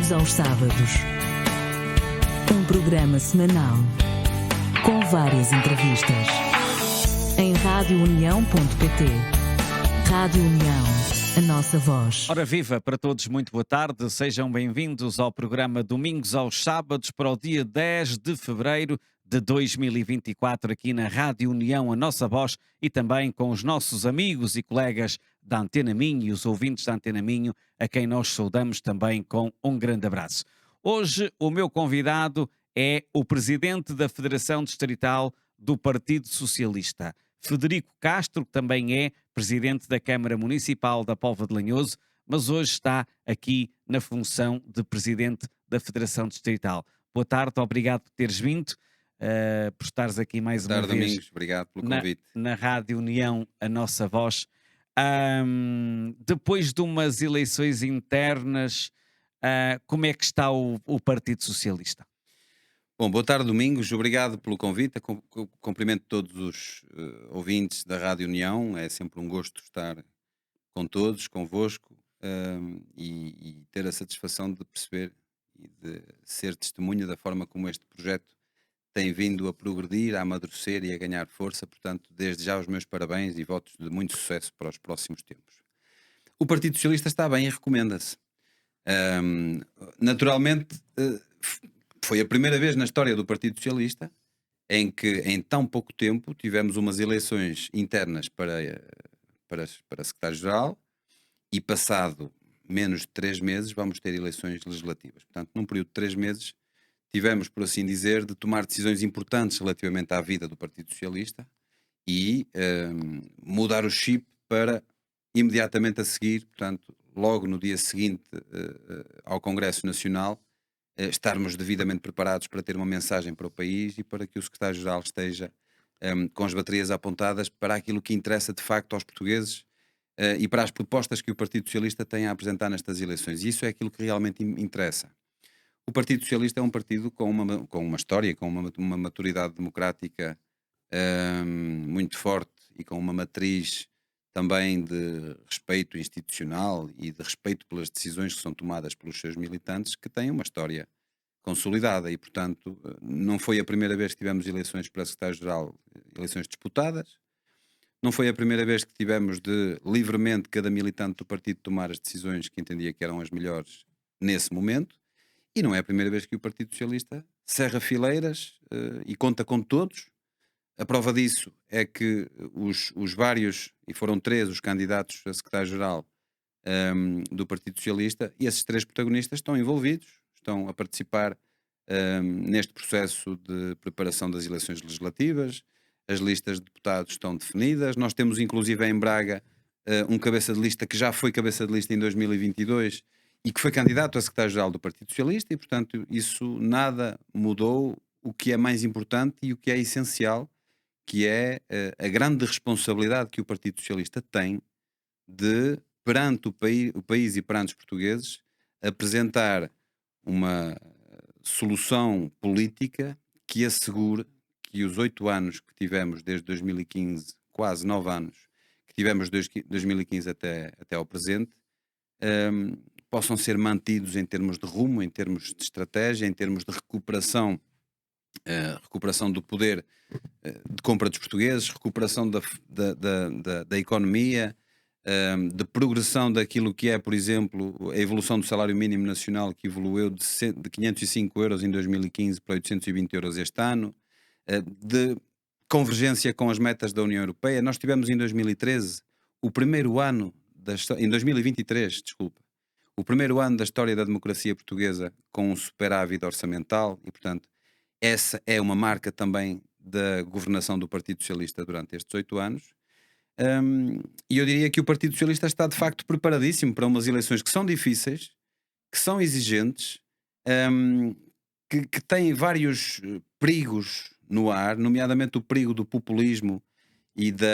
Domingos aos sábados. Um programa semanal com várias entrevistas. Em radiounião.pt. Rádio União, a nossa voz. Ora viva para todos, muito boa tarde. Sejam bem-vindos ao programa Domingos aos sábados para o dia 10 de fevereiro de 2024 aqui na Rádio União, a nossa voz, e também com os nossos amigos e colegas da Antena Minho e os ouvintes da Antena Minho, a quem nós saudamos também com um grande abraço. Hoje o meu convidado é o presidente da Federação Distrital do Partido Socialista, Frederico Castro, que também é presidente da Câmara Municipal da Póvoa de Lanhoso, mas hoje está aqui na função de presidente da Federação Distrital. Boa tarde, obrigado por teres vindo, por estares aqui mais Boa uma tarde, vez. Domingos, obrigado pelo convite. Na Rádio União, a nossa voz. Depois de umas eleições internas, como é que está o Partido Socialista? Bom, boa tarde, Domingos, obrigado pelo convite. Cumprimento todos os ouvintes da Rádio União. É sempre um gosto estar com todos, convosco, e ter a satisfação de perceber e de ser testemunha da forma como este projeto tem vindo a progredir, a amadurecer e a ganhar força. Portanto, desde já os meus parabéns e votos de muito sucesso para os próximos tempos. O Partido Socialista está bem e recomenda-se. Naturalmente, foi a primeira vez na história do Partido Socialista em que em tão pouco tempo tivemos umas eleições internas para secretário-geral e passado menos de 3 meses vamos ter eleições legislativas. Portanto, num período de 3 meses tivemos, por assim dizer, de tomar decisões importantes relativamente à vida do Partido Socialista e mudar o chip para imediatamente a seguir, portanto, logo no dia seguinte ao Congresso Nacional, estarmos devidamente preparados para ter uma mensagem para o país e para que o Secretário-Geral esteja com as baterias apontadas para aquilo que interessa de facto aos portugueses e para as propostas que o Partido Socialista tem a apresentar nestas eleições. E isso é aquilo que realmente interessa. O Partido Socialista é um partido com uma história, com uma maturidade democrática muito forte e com uma matriz também de respeito institucional e de respeito pelas decisões que são tomadas pelos seus militantes, que têm uma história consolidada e, portanto, não foi a primeira vez que tivemos eleições para secretário-geral, eleições disputadas, não foi a primeira vez que tivemos de livremente cada militante do partido tomar as decisões que entendia que eram as melhores nesse momento, e não é a primeira vez que o Partido Socialista cerra fileiras e conta com todos. A prova disso é que os vários, e foram 3 os candidatos a secretário-geral do Partido Socialista, e esses 3 protagonistas estão envolvidos, estão a participar neste processo de preparação das eleições legislativas, as listas de deputados estão definidas, nós temos inclusive em Braga um cabeça de lista que já foi cabeça de lista em 2022 e que foi candidato a secretário-geral do Partido Socialista e, portanto, isso nada mudou o que é mais importante e o que é essencial, que é a grande responsabilidade que o Partido Socialista tem de, perante o país e perante os portugueses, apresentar uma solução política que assegure que os 8 anos que tivemos desde 2015, quase 9 anos, que tivemos desde 2015 até ao presente, possam ser mantidos em termos de rumo, em termos de estratégia, em termos de recuperação do poder de compra dos portugueses, recuperação da economia, de progressão daquilo que é, por exemplo, a evolução do salário mínimo nacional, que evoluiu de 505 euros em 2015 para 820 euros este ano, de convergência com as metas da União Europeia. Nós tivemos em 2013 o primeiro ano, em 2023, desculpa, o primeiro ano da história da democracia portuguesa com um superávit orçamental e, portanto, essa é uma marca também da governação do Partido Socialista durante estes 8 anos. E eu diria que o Partido Socialista está de facto preparadíssimo para umas eleições que são difíceis, que são exigentes, que têm vários perigos no ar, nomeadamente o perigo do populismo e de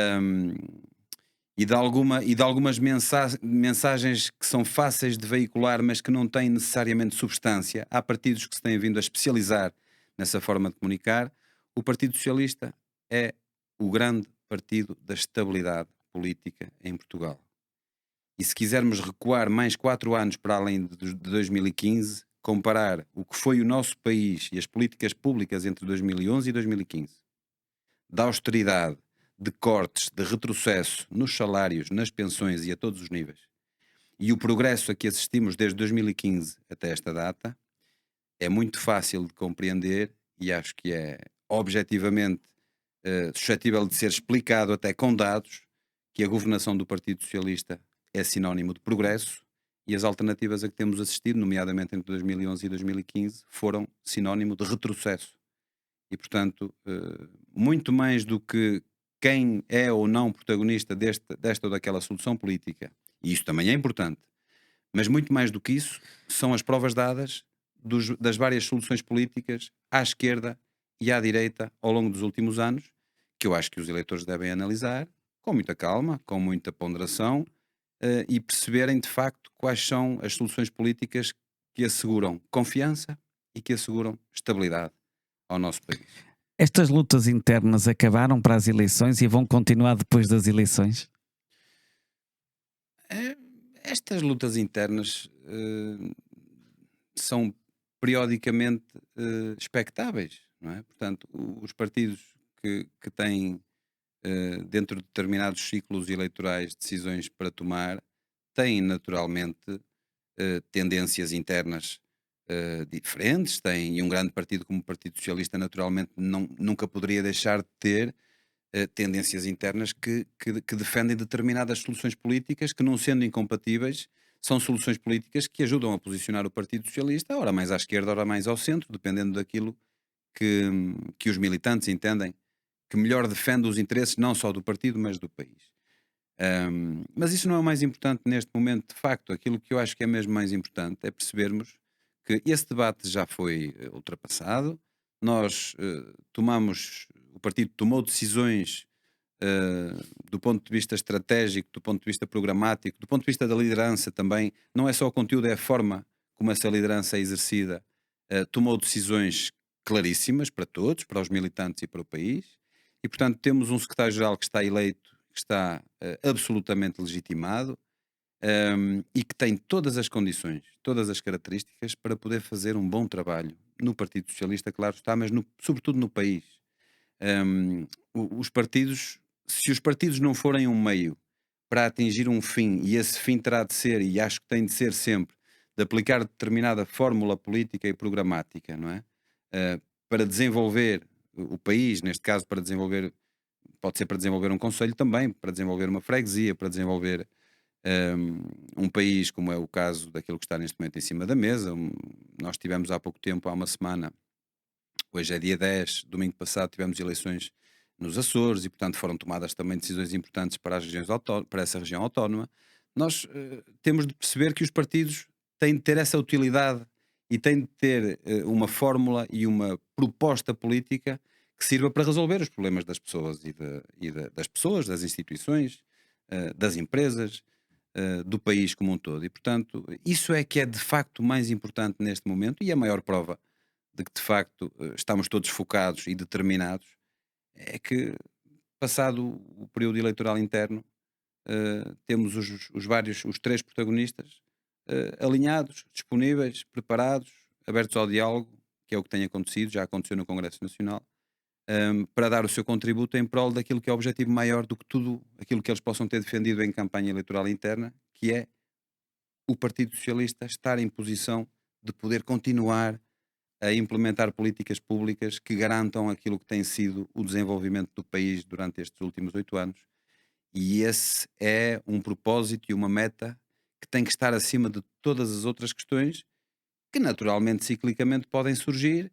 algumas mensagens que são fáceis de veicular, mas que não têm necessariamente substância. Há partidos que se têm vindo a especializar nessa forma de comunicar. O Partido Socialista é o grande partido da estabilidade política em Portugal. E se quisermos recuar mais 4 anos para além de 2015, comparar o que foi o nosso país e as políticas públicas entre 2011 e 2015, de austeridade, de cortes, de retrocesso nos salários, nas pensões e a todos os níveis, e o progresso a que assistimos desde 2015 até esta data, é muito fácil de compreender e acho que é objetivamente suscetível de ser explicado até com dados que a governação do Partido Socialista é sinónimo de progresso e as alternativas a que temos assistido, nomeadamente entre 2011 e 2015, foram sinónimo de retrocesso. E, portanto, muito mais do que quem é ou não protagonista desta ou daquela solução política, e isso também é importante, mas muito mais do que isso, são as provas dadas das várias soluções políticas à esquerda e à direita ao longo dos últimos anos, que eu acho que os eleitores devem analisar com muita calma, com muita ponderação e perceberem de facto quais são as soluções políticas que asseguram confiança e que asseguram estabilidade ao nosso país. Estas lutas internas acabaram para as eleições e vão continuar depois das eleições? Estas lutas internas são periodicamente expectáveis, não é? Portanto, os partidos que têm dentro de determinados ciclos eleitorais decisões para tomar têm naturalmente tendências internas diferentes, e um grande partido como o Partido Socialista naturalmente nunca poderia deixar de ter tendências internas que defendem determinadas soluções políticas que, não sendo incompatíveis, são soluções políticas que ajudam a posicionar o Partido Socialista, ora mais à esquerda, ora mais ao centro, dependendo daquilo que os militantes entendem que melhor defende os interesses não só do partido, mas do país. Mas isso não é o mais importante neste momento, de facto. Aquilo que eu acho que é mesmo mais importante é percebermos que esse debate já foi ultrapassado. Nós o partido tomou decisões do ponto de vista estratégico, do ponto de vista programático, do ponto de vista da liderança também. Não é só o conteúdo, é a forma como essa liderança é exercida. Tomou decisões claríssimas para todos, para os militantes e para o país. E, portanto, temos um secretário-geral que está eleito, que está absolutamente legitimado e que tem todas as condições, todas as características para poder fazer um bom trabalho no Partido Socialista, claro está, mas sobretudo no país. Os partidos, se os partidos não forem um meio para atingir um fim, e esse fim terá de ser, e acho que tem de ser sempre, de aplicar determinada fórmula política e programática, não é? Para desenvolver o país, neste caso pode ser para desenvolver um concelho também, para desenvolver uma freguesia, para desenvolver um país, como é o caso daquilo que está neste momento em cima da mesa. Nós tivemos há pouco tempo, há uma semana, hoje é dia 10, domingo passado tivemos eleições nos Açores e, portanto, foram tomadas também decisões importantes para para essa região autónoma. Nós temos de perceber que os partidos têm de ter essa utilidade e têm de ter uma fórmula e uma proposta política que sirva para resolver os problemas das pessoas das pessoas, das instituições, das empresas, do país como um todo. E, portanto, isso é que é de facto mais importante neste momento, e a maior prova de que de facto estamos todos focados e determinados é que, passado o período eleitoral interno, temos os três protagonistas alinhados, disponíveis, preparados, abertos ao diálogo, que é o que tem acontecido, já aconteceu no Congresso Nacional, para dar o seu contributo em prol daquilo que é o objetivo maior do que tudo aquilo que eles possam ter defendido em campanha eleitoral interna, que é o Partido Socialista estar em posição de poder continuar a implementar políticas públicas que garantam aquilo que tem sido o desenvolvimento do país durante estes últimos 8 anos. E esse é um propósito e uma meta que tem que estar acima de todas as outras questões que naturalmente, ciclicamente, podem surgir,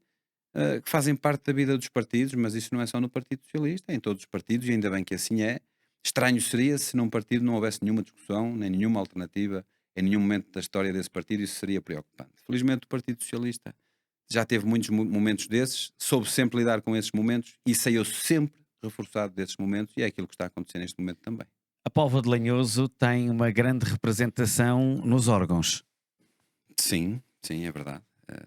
que fazem parte da vida dos partidos, mas isso não é só no Partido Socialista, é em todos os partidos, e ainda bem que assim é. Estranho seria se num partido não houvesse nenhuma discussão, nem nenhuma alternativa, em nenhum momento da história desse partido. Isso seria preocupante. Felizmente o Partido Socialista já teve muitos momentos desses, soube sempre lidar com esses momentos e saiu sempre reforçado desses momentos, e é aquilo que está a acontecer neste momento também. A Póvoa de Lanhoso tem uma grande representação nos órgãos. Sim, sim, é verdade.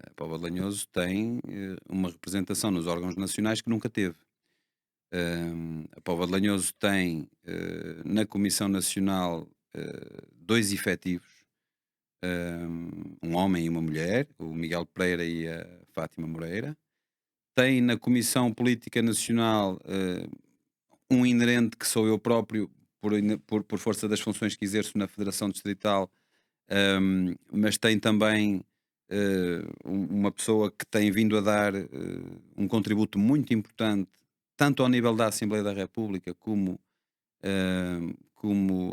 A Póvoa de Lanhoso tem uma representação nos órgãos nacionais que nunca teve. A Póvoa de Lanhoso tem na Comissão Nacional 2 efetivos um homem e uma mulher, o Miguel Pereira e a Fátima Moreira. Tem na Comissão Política Nacional um inerente que sou eu próprio, por força das funções que exerço na Federação Distrital, mas tem também uma pessoa que tem vindo a dar um contributo muito importante, tanto ao nível da Assembleia da República como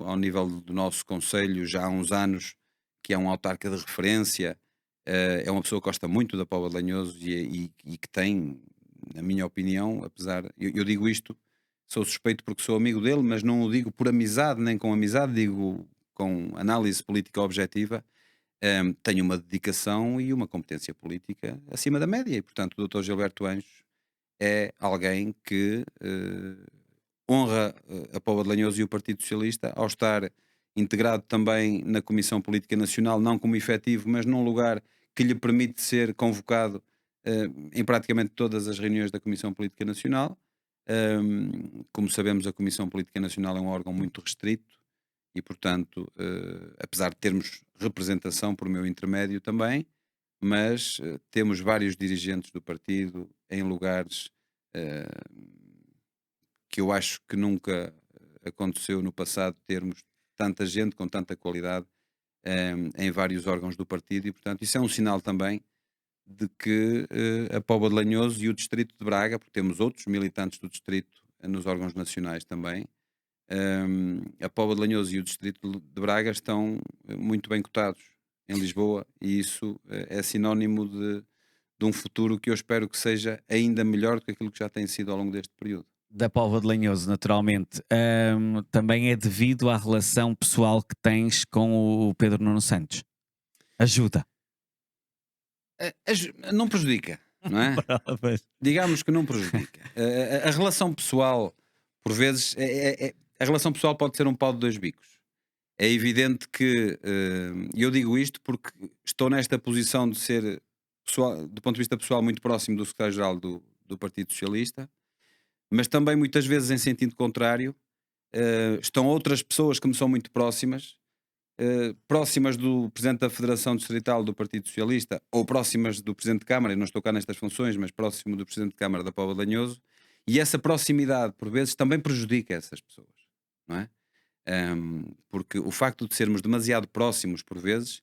ao nível do nosso Conselho, já há uns anos, que é um autarca de referência. É uma pessoa que gosta muito da Póvoa de Lanhoso e que tem, na minha opinião, eu digo isto, sou suspeito porque sou amigo dele, mas não o digo por amizade, nem com amizade, digo com análise política objetiva. Tem uma dedicação e uma competência política acima da média, e portanto o Dr. Gilberto Anjos é alguém que honra a Póvoa de Lanhoso e o Partido Socialista ao estar integrado também na Comissão Política Nacional, não como efetivo, mas num lugar que lhe permite ser convocado em praticamente todas as reuniões da Comissão Política Nacional. Como sabemos, a Comissão Política Nacional é um órgão muito restrito e, portanto, apesar de termos representação por meu intermédio também, mas temos vários dirigentes do partido em lugares que eu acho que nunca aconteceu no passado, termos tanta gente com tanta qualidade em vários órgãos do partido, e portanto isso é um sinal também de que a Póvoa de Lanhoso e o Distrito de Braga, porque temos outros militantes do Distrito nos órgãos nacionais também, a Póvoa de Lanhoso e o Distrito de Braga estão muito bem cotados em Lisboa, e isso é sinónimo de um futuro que eu espero que seja ainda melhor do que aquilo que já tem sido ao longo deste período. Da Póvoa de Lanhoso, naturalmente, também é devido à relação pessoal que tens com o Pedro Nuno Santos. Ajuda. Não prejudica, não é? Digamos que não prejudica. A relação pessoal, por vezes, a relação pessoal pode ser um pau de dois bicos. É evidente que, eu digo isto porque estou nesta posição de ser, pessoal, do ponto de vista pessoal, muito próximo do secretário-geral do Partido Socialista, mas também muitas vezes em sentido contrário, estão outras pessoas que me são muito próximas, próximas do Presidente da Federação Distrital do Partido Socialista, ou próximas do Presidente de Câmara, eu não estou cá nestas funções, mas próximo do Presidente de Câmara da Póvoa de Lanhoso, e essa proximidade, por vezes, também prejudica essas pessoas, não é? Porque o facto de sermos demasiado próximos, por vezes,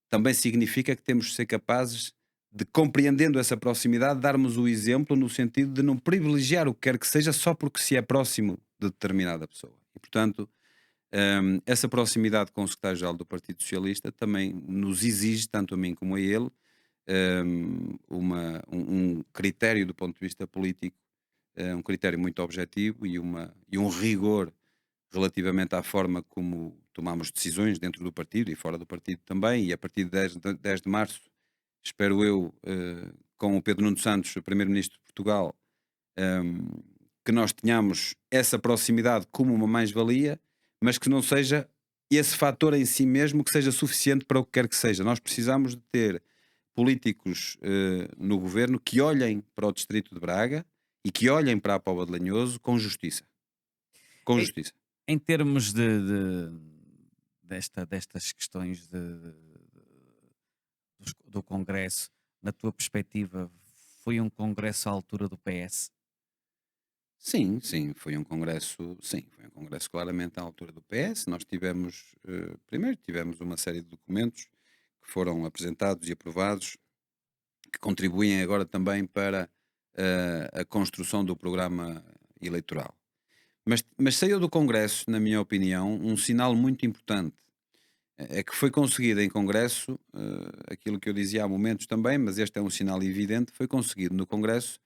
também significa que temos de ser capazes de, compreendendo essa proximidade, darmos o exemplo no sentido de não privilegiar o que quer que seja só porque se é próximo de determinada pessoa. E, portanto, essa proximidade com o secretário-geral do Partido Socialista também nos exige, tanto a mim como a ele, um critério do ponto de vista político, um critério muito objetivo e um rigor relativamente à forma como tomamos decisões dentro do partido e fora do partido também. E a partir de 10 de março, espero eu, com o Pedro Nuno Santos, o Primeiro-Ministro de Portugal, que nós tenhamos essa proximidade como uma mais-valia, mas que não seja esse fator em si mesmo que seja suficiente para o que quer que seja. Nós precisamos de ter políticos no governo que olhem para o Distrito de Braga e que olhem para a Póvoa de Lanhoso com justiça. Com justiça. Em termos destas questões do Congresso, na tua perspectiva, foi um Congresso à altura do PS? Sim, foi um congresso claramente à altura do PS. Nós tivemos, primeiro tivemos uma série de documentos que foram apresentados e aprovados, que contribuem agora também para a construção do programa eleitoral. Mas saiu do Congresso, na minha opinião, um sinal muito importante. É que foi conseguido em Congresso, aquilo que eu dizia há momentos também, mas este é um sinal evidente, foi conseguido no Congresso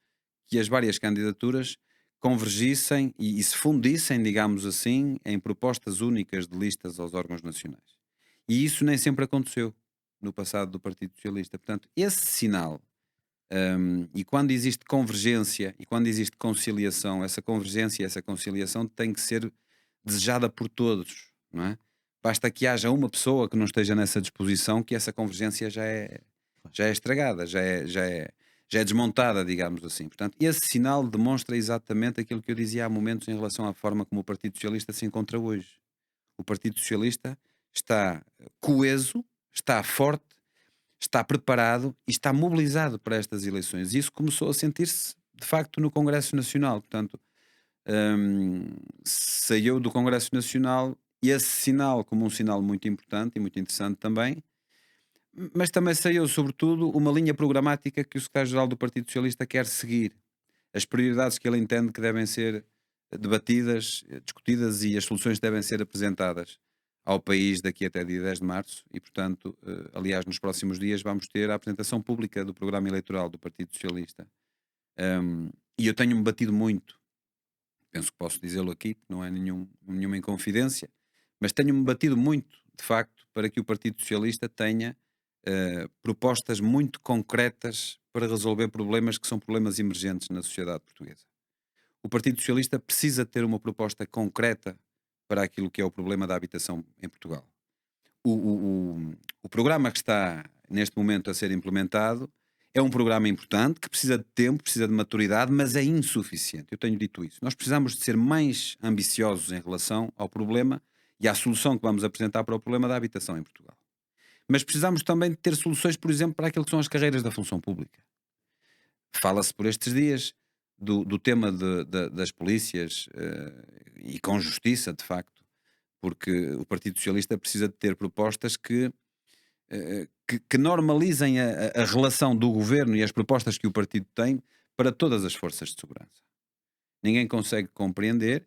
que as várias candidaturas convergissem e se fundissem, digamos assim, em propostas únicas de listas aos órgãos nacionais. E isso nem sempre aconteceu no passado do Partido Socialista. Portanto, esse sinal, e quando existe convergência e quando existe conciliação, essa convergência e essa conciliação tem que ser desejada por todos, não é? Basta que haja uma pessoa que não esteja nessa disposição que essa convergência já é estragada, já é desmontada, digamos assim. Portanto, esse sinal demonstra exatamente aquilo que eu dizia há momentos em relação à forma como o Partido Socialista se encontra hoje. O Partido Socialista está coeso está forte, está preparado e está mobilizado para estas eleições. Isso começou a sentir-se, de facto, no Congresso Nacional. Portanto, saiu do Congresso Nacional esse sinal como um sinal muito importante e muito interessante também, mas também saiu, sobretudo, uma linha programática que o secretário-geral do Partido Socialista quer seguir. As prioridades que ele entende que devem ser debatidas, discutidas e as soluções devem ser apresentadas ao país daqui até dia 10 de março e, portanto, aliás, nos próximos dias vamos ter a apresentação pública do programa eleitoral do Partido Socialista. E eu tenho-me batido muito, penso que posso dizê-lo aqui, não é nenhuma inconfidência, mas tenho-me batido muito, de facto, para que o Partido Socialista tenha propostas muito concretas para resolver problemas que são problemas emergentes na sociedade portuguesa. O Partido Socialista precisa ter uma proposta concreta para aquilo que é o problema da habitação em Portugal. O programa que está neste momento a ser implementado é um programa importante, que precisa de tempo, precisa de maturidade, mas é insuficiente. Eu tenho dito isso. Nós precisamos de ser mais ambiciosos em relação ao problema e à solução que vamos apresentar para o problema da habitação em Portugal. Mas precisamos também de ter soluções, por exemplo, para aquilo que são as carreiras da função pública. Fala-se por estes dias do tema das polícias e com justiça, de facto, porque o Partido Socialista precisa de ter propostas que normalizem a relação do governo e as propostas que o partido tem para todas as forças de segurança. Ninguém consegue compreender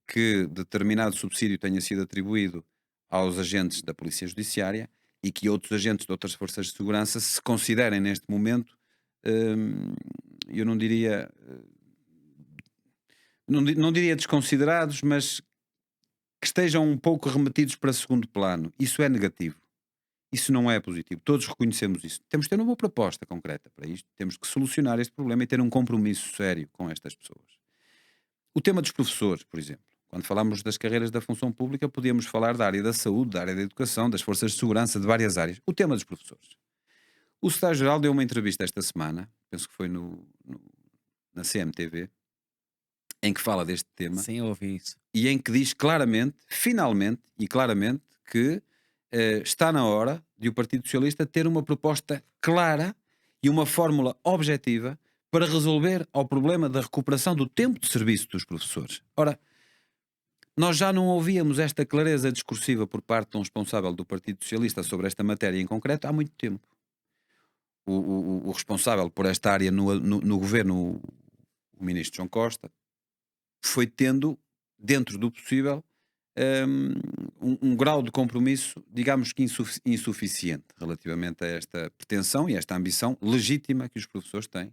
que determinado subsídio tenha sido atribuído aos agentes da Polícia Judiciária e que outros agentes de outras forças de segurança se considerem neste momento, eu não diria desconsiderados, mas que estejam um pouco remetidos para segundo plano. Isso é negativo. Isso não é positivo. Todos reconhecemos isso. Temos que ter uma boa proposta concreta para isto. Temos que solucionar este problema e ter um compromisso sério com estas pessoas. O tema dos professores, por exemplo. Quando falamos das carreiras da função pública, podíamos falar da área da saúde, da área da educação, das forças de segurança, de várias áreas. O tema dos professores. O secretário-geral deu uma entrevista esta semana, penso que foi na CMTV, em que fala deste tema. Sim, eu ouvi isso. E em que diz claramente, finalmente e claramente, que está na hora de o Partido Socialista ter uma proposta clara e uma fórmula objetiva para resolver ao problema da recuperação do tempo de serviço dos professores. Ora, nós já não ouvíamos esta clareza discursiva por parte de um responsável do Partido Socialista sobre esta matéria em concreto há muito tempo. O responsável por esta área no governo, o ministro João Costa, foi tendo, dentro do possível, um grau de compromisso, digamos que insuficiente, relativamente a esta pretensão e esta ambição legítima que os professores têm.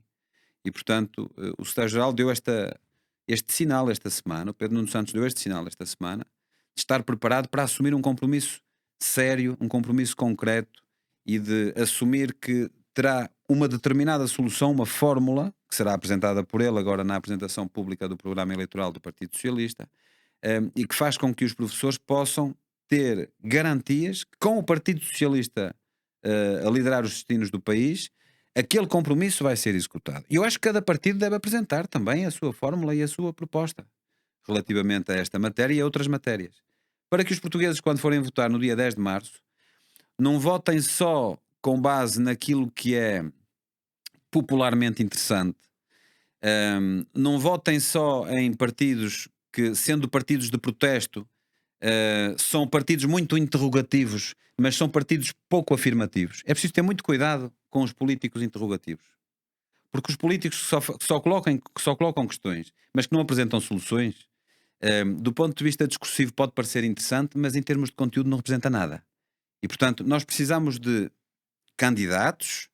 E, portanto, o secretário-geral deu este sinal esta semana, o Pedro Nuno Santos deu este sinal esta semana, de estar preparado para assumir um compromisso sério, um compromisso concreto e de assumir que terá uma determinada solução, uma fórmula, que será apresentada por ele agora na apresentação pública do programa eleitoral do Partido Socialista, e que faz com que os professores possam ter garantias que, com o Partido Socialista a liderar os destinos do país, aquele compromisso vai ser executado. E eu acho que cada partido deve apresentar também a sua fórmula e a sua proposta relativamente a esta matéria e a outras matérias. Para que os portugueses, quando forem votar no dia 10 de março, não votem só com base naquilo que é popularmente interessante, não votem só em partidos que, sendo partidos de protesto, são partidos muito interrogativos, mas são partidos pouco afirmativos. É preciso ter muito cuidado com os políticos interrogativos, porque os políticos que só colocam questões, mas que não apresentam soluções, do ponto de vista discursivo pode parecer interessante, mas em termos de conteúdo não representa nada. E, portanto, nós precisamos de candidatos,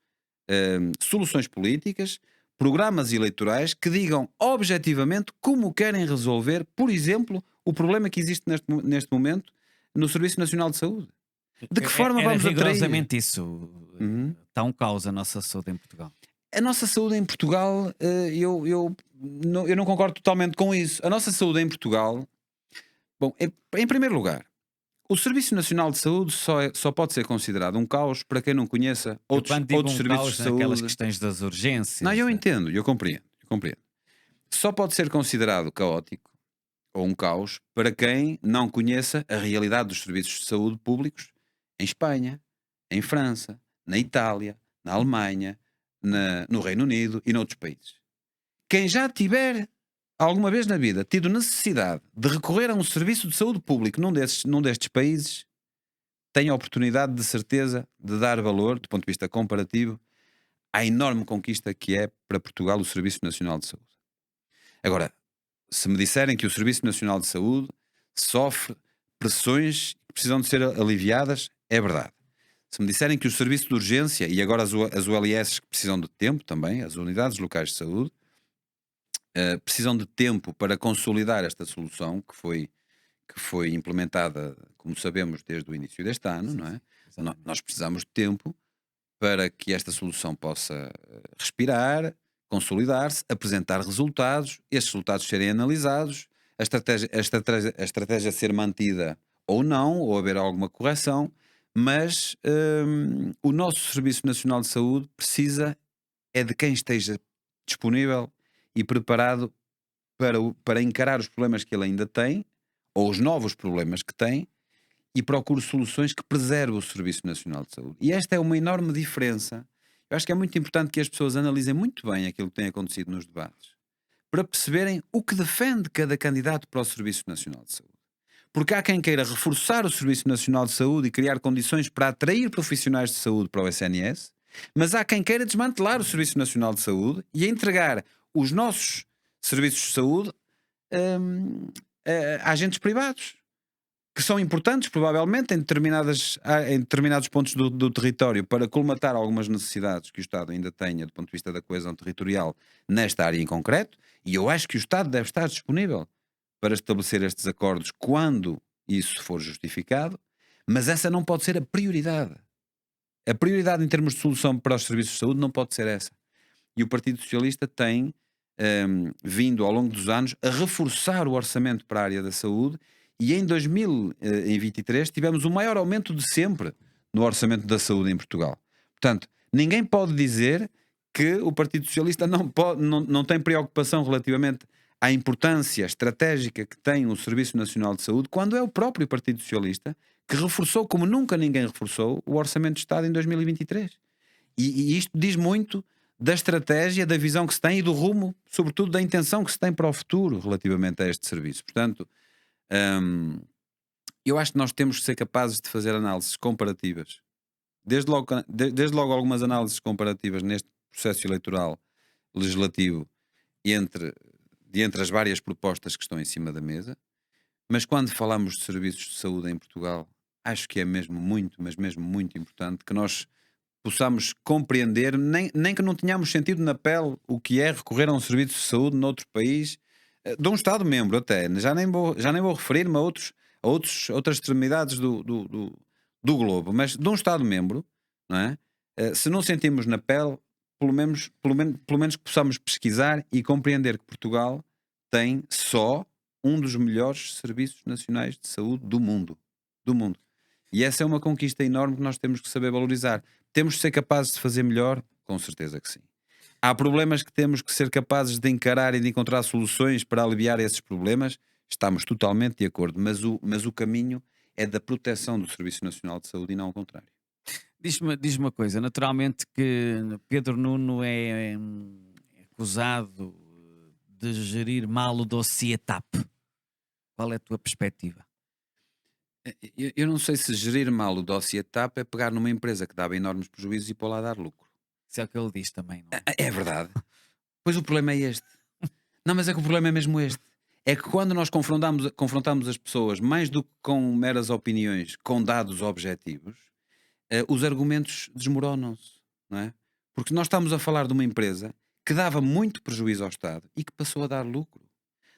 soluções políticas, programas eleitorais que digam objetivamente como querem resolver, por exemplo, o problema que existe neste momento no Serviço Nacional de Saúde. De que forma vamos atrair? Rigorosamente isso. Está um caos a nossa saúde em Portugal. A nossa saúde em Portugal, eu não concordo totalmente com isso. A nossa saúde em Portugal, bom, em primeiro lugar, o Serviço Nacional de Saúde só pode ser considerado um caos para quem não conheça outros serviços caos de saúde. Aquelas questões das urgências. Não, eu entendo, eu compreendo. Só pode ser considerado caótico ou um caos para quem não conheça a realidade dos serviços de saúde públicos em Espanha, em França, na Itália, na Alemanha, no Reino Unido e noutros países. Quem já tiver alguma vez na vida tido necessidade de recorrer a um serviço de saúde público num destes países, tem a oportunidade de certeza de dar valor, do ponto de vista comparativo, à enorme conquista que é para Portugal o Serviço Nacional de Saúde. Agora, se me disserem que o Serviço Nacional de Saúde sofre pressões que precisam de ser aliviadas, é verdade. Se me disserem que o serviço de urgência, e agora as ULS que precisam de tempo também, as unidades locais de saúde, precisam de tempo para consolidar esta solução que foi implementada, como sabemos, desde o início deste ano, não é? Nós precisamos de tempo para que esta solução possa respirar, consolidar-se, apresentar resultados, estes resultados serem analisados, a estratégia ser mantida ou não, ou haver alguma correção, mas o nosso Serviço Nacional de Saúde precisa é de quem esteja disponível e preparado para encarar os problemas que ele ainda tem, ou os novos problemas que tem, e procure soluções que preservem o Serviço Nacional de Saúde. E esta é uma enorme diferença. Eu acho que é muito importante que as pessoas analisem muito bem aquilo que tem acontecido nos debates, para perceberem o que defende cada candidato para o Serviço Nacional de Saúde. Porque há quem queira reforçar o Serviço Nacional de Saúde e criar condições para atrair profissionais de saúde para o SNS, mas há quem queira desmantelar o Serviço Nacional de Saúde e entregar os nossos serviços de saúde a agentes privados, que são importantes, provavelmente, em determinados pontos do território, para colmatar algumas necessidades que o Estado ainda tenha do ponto de vista da coesão territorial nesta área em concreto, e eu acho que o Estado deve estar disponível para estabelecer estes acordos quando isso for justificado, mas essa não pode ser a prioridade. A prioridade em termos de solução para os serviços de saúde não pode ser essa. E o Partido Socialista tem vindo ao longo dos anos a reforçar o orçamento para a área da saúde, e em 2023 tivemos o maior aumento de sempre no orçamento da saúde em Portugal. Portanto, ninguém pode dizer que o Partido Socialista não tem preocupação relativamente à importância estratégica que tem o Serviço Nacional de Saúde, quando é o próprio Partido Socialista que reforçou, como nunca ninguém reforçou, o Orçamento de Estado em 2023. E isto diz muito da estratégia, da visão que se tem e do rumo, sobretudo da intenção que se tem para o futuro relativamente a este serviço. Portanto, eu acho que nós temos que ser capazes de fazer análises comparativas. Desde logo algumas análises comparativas neste processo eleitoral legislativo entre as várias propostas que estão em cima da mesa, mas quando falamos de serviços de saúde em Portugal, acho que é mesmo muito, mas mesmo muito importante que nós possamos compreender, nem que não tenhamos sentido na pele o que é recorrer a um serviço de saúde noutro país, de um Estado-membro até, já nem vou referir-me a outras extremidades do globo, mas de um Estado-membro, não é? Se não sentimos na pele, pelo menos que possamos pesquisar e compreender que Portugal tem só um dos melhores serviços nacionais de saúde do mundo. E essa é uma conquista enorme que nós temos que saber valorizar. Temos que ser capazes de fazer melhor? Com certeza que sim. Há problemas que temos que ser capazes de encarar e de encontrar soluções para aliviar esses problemas? Estamos totalmente de acordo, mas o caminho é da proteção do Serviço Nacional de Saúde e não ao contrário. Diz-me uma coisa, naturalmente que Pedro Nuno é acusado de gerir mal o dossiê TAP. Qual é a tua perspectiva? Eu não sei se gerir mal o dossiê TAP é pegar numa empresa que dava enormes prejuízos e pôr lá dar lucro. Isso é o que ele diz também, não é? É verdade. Pois o problema é este. Não, mas é que o problema é mesmo este. É que quando nós confrontamos as pessoas, mais do que com meras opiniões, com dados objetivos, os argumentos desmoronam-se, não é? Porque nós estamos a falar de uma empresa que dava muito prejuízo ao Estado e que passou a dar lucro.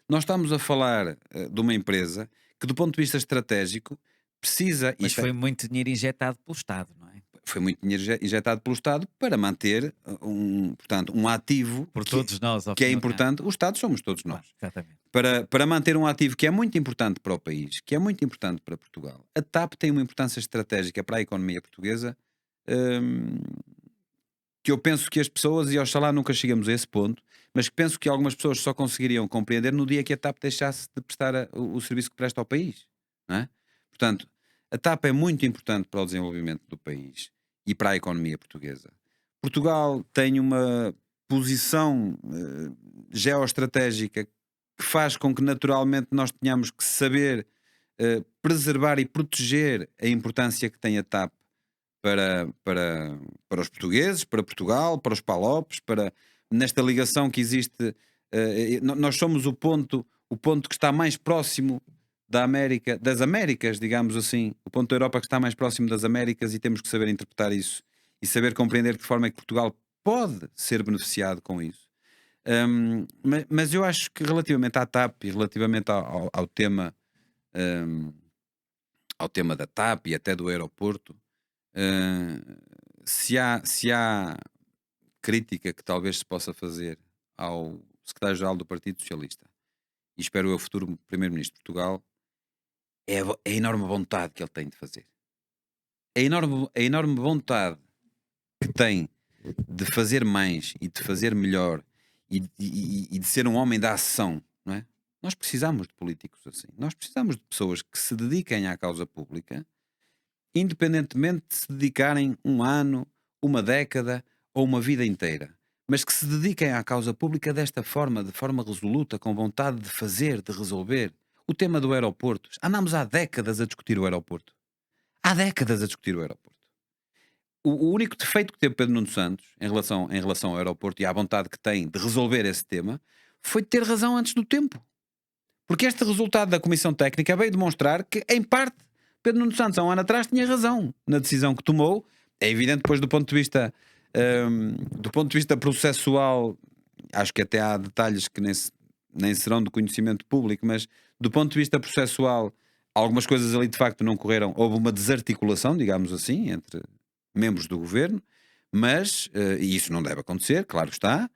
Nós estamos a falar de uma empresa que, do ponto de vista estratégico, precisa... Mas foi muito dinheiro injetado pelo Estado, não é? Foi muito dinheiro injetado pelo Estado para manter um ativo Por todos nós, que é importante. Os Estados somos todos nós. Exatamente. Para manter um ativo que é muito importante para o país, que é muito importante para Portugal. A TAP tem uma importância estratégica para a economia portuguesa, que eu penso que as pessoas, e oxalá nunca chegamos a esse ponto, mas que penso que algumas pessoas só conseguiriam compreender no dia que a TAP deixasse de prestar o serviço que presta ao país, não é? Portanto, A TAP é muito importante para o desenvolvimento do país e para a economia portuguesa. Portugal tem uma posição geoestratégica que faz com que naturalmente nós tenhamos que saber preservar e proteger a importância que tem a TAP para os portugueses, para Portugal, para os palopes, nesta ligação que existe. Nós somos o ponto que está mais próximo das Américas, digamos assim, o ponto da Europa que está mais próximo das Américas, e temos que saber interpretar isso e saber compreender de que forma é que Portugal pode ser beneficiado com isso. Mas eu acho que relativamente à TAP e relativamente ao tema da TAP e até do aeroporto, se há crítica que talvez se possa fazer ao secretário-geral do Partido Socialista, e espero eu futuro primeiro-ministro de Portugal, é a enorme vontade que ele tem de fazer. A enorme vontade que tem de fazer mais e de fazer melhor e de ser um homem da ação, não é? Nós precisamos de políticos assim. Nós precisamos de pessoas que se dediquem à causa pública, independentemente de se dedicarem um ano, uma década ou uma vida inteira, mas que se dediquem à causa pública desta forma, de forma resoluta, com vontade de fazer, de resolver. O tema do aeroporto. Andamos há décadas a discutir o aeroporto. Há décadas a discutir o aeroporto. O único defeito que teve Pedro Nuno Santos em relação ao aeroporto e à vontade que tem de resolver esse tema foi de ter razão antes do tempo. Porque este resultado da Comissão Técnica veio demonstrar que, em parte, Pedro Nuno Santos há um ano atrás tinha razão na decisão que tomou. É evidente depois do ponto de vista processual, acho que até há detalhes que nem serão de conhecimento público, mas do ponto de vista processual algumas coisas ali de facto não correram. Houve uma desarticulação, digamos assim, entre membros do governo, mas e isso não deve acontecer, claro está,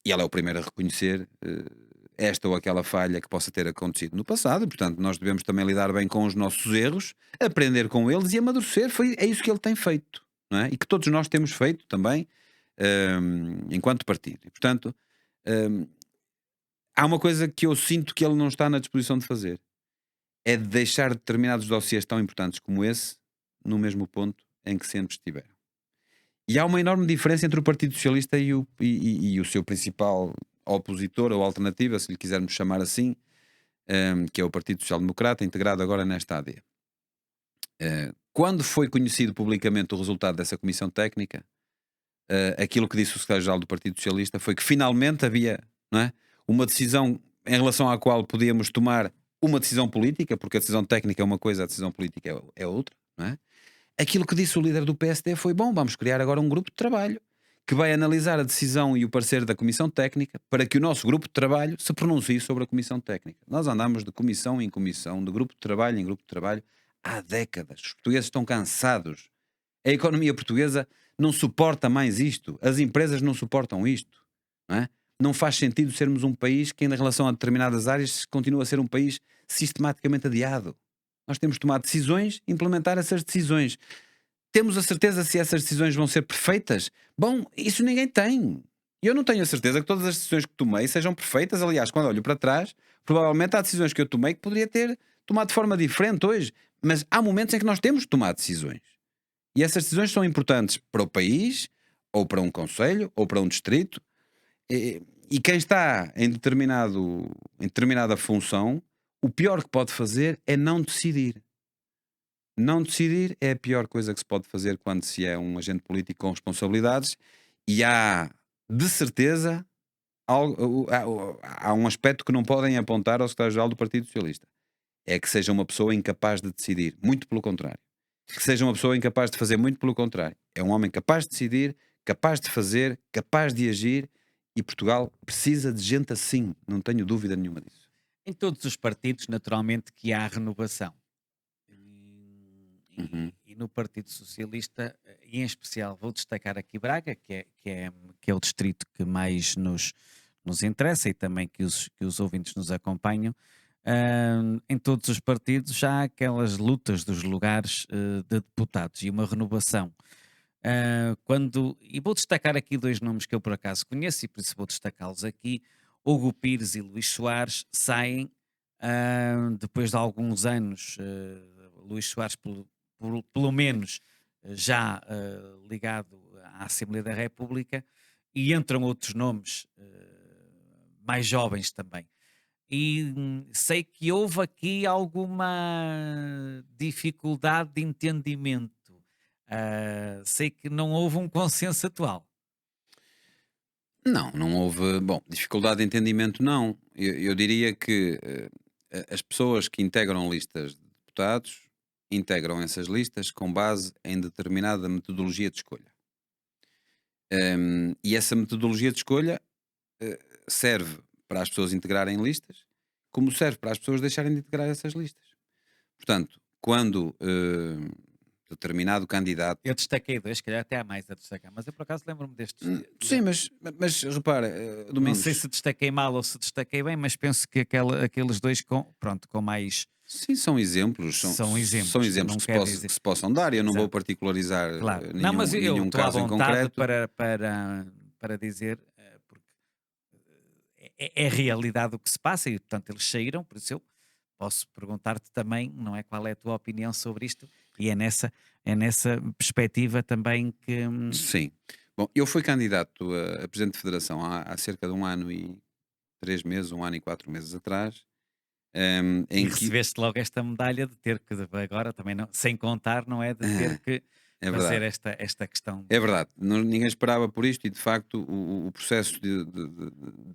e ela é o primeiro a reconhecer esta ou aquela falha que possa ter acontecido no passado. Portanto, nós devemos também lidar bem com os nossos erros, aprender com eles e amadurecer. É isso que ele tem feito, não é? E que todos nós temos feito também enquanto partido. E, portanto, há uma coisa que eu sinto que ele não está na disposição de fazer, é de deixar determinados dossiês tão importantes como esse no mesmo ponto em que sempre estiveram. E há uma enorme diferença entre o Partido Socialista e o seu principal opositor ou alternativa, se lhe quisermos chamar assim, que é o Partido Social Democrata, integrado agora nesta AD. Quando foi conhecido publicamente o resultado dessa comissão técnica, aquilo que disse o secretário-geral do Partido Socialista foi que finalmente havia, não é, uma decisão em relação à qual podíamos tomar uma decisão política, porque a decisão técnica é uma coisa, a decisão política é outra, não é? Aquilo que disse o líder do PSD foi: bom, vamos criar agora um grupo de trabalho que vai analisar a decisão e o parecer da Comissão Técnica para que o nosso grupo de trabalho se pronuncie sobre a Comissão Técnica. Nós andamos de comissão em comissão, de grupo de trabalho em grupo de trabalho, há décadas. Os portugueses estão cansados. A economia portuguesa não suporta mais isto. As empresas não suportam isto. Não é? Não faz sentido sermos um país que, em relação a determinadas áreas, continua a ser um país sistematicamente adiado. Nós temos de tomar decisões, implementar essas decisões. Temos a certeza se essas decisões vão ser perfeitas? Bom, isso ninguém tem. Eu não tenho a certeza que todas as decisões que tomei sejam perfeitas. Aliás, quando olho para trás, provavelmente há decisões que eu tomei que poderia ter tomado de forma diferente hoje. Mas há momentos em que nós temos de tomar decisões. E essas decisões são importantes para o país, ou para um concelho, ou para um distrito. E quem está em determinada função, o pior que pode fazer é não decidir. Não decidir é a pior coisa que se pode fazer quando se é um agente político com responsabilidades, e há, de certeza, há um aspecto que não podem apontar ao secretário-geral do Partido Socialista. É que seja uma pessoa incapaz de decidir, muito pelo contrário. Que seja uma pessoa incapaz de fazer, muito pelo contrário. É um homem capaz de decidir, capaz de fazer, capaz de agir, e Portugal precisa de gente assim, não tenho dúvida nenhuma disso. Em todos os partidos, naturalmente, que há renovação. E no Partido Socialista, e em especial, vou destacar aqui Braga, que é o distrito que mais nos interessa, e também que os ouvintes nos acompanham. Em todos os partidos já há aquelas lutas dos lugares de deputados e uma renovação. E vou destacar aqui dois nomes que eu por acaso conheço, e por isso vou destacá-los aqui. Hugo Pires e Luís Soares saem depois de alguns anos. Luís Soares pelo menos já ligado à Assembleia da República, e entram outros nomes mais jovens também. E sei que houve aqui alguma dificuldade de entendimento. Sei que não houve um consenso atual. Não, não houve, bom, dificuldade de entendimento não. Eu diria que as pessoas que integram listas de deputados integram essas listas com base em determinada metodologia de escolha. E essa metodologia de escolha serve para as pessoas integrarem listas, como serve para as pessoas deixarem de integrar essas listas. Portanto, quando determinado candidato. Eu destaquei dois, se calhar até há mais a destacar, mas eu por acaso lembro-me destes. Sim, mas repara, Não Domingos. sei se destaquei mal ou se destaquei bem, mas penso que aqueles dois com mais. Sim, são exemplos. São exemplos, São não exemplos que quer dizer- se possam dar. Eu não vou Exato. particularizar Claro. Não, mas eu nenhum estou à caso em vontade concreto. para dizer, porque é realidade o que se passa e, portanto, eles saíram, por isso eu posso perguntar-te também, não é, qual é a tua opinião sobre isto, e é nessa perspectiva também que. Sim. Bom, eu fui candidato a presidente de federação há cerca de 1 ano e 3 meses, 1 ano e 4 meses atrás. E Em que recebeste logo esta medalha de ter que, agora também não, sem contar, não é? De ter que é fazer verdade. esta questão. É verdade, ninguém esperava por isto e de facto o processo de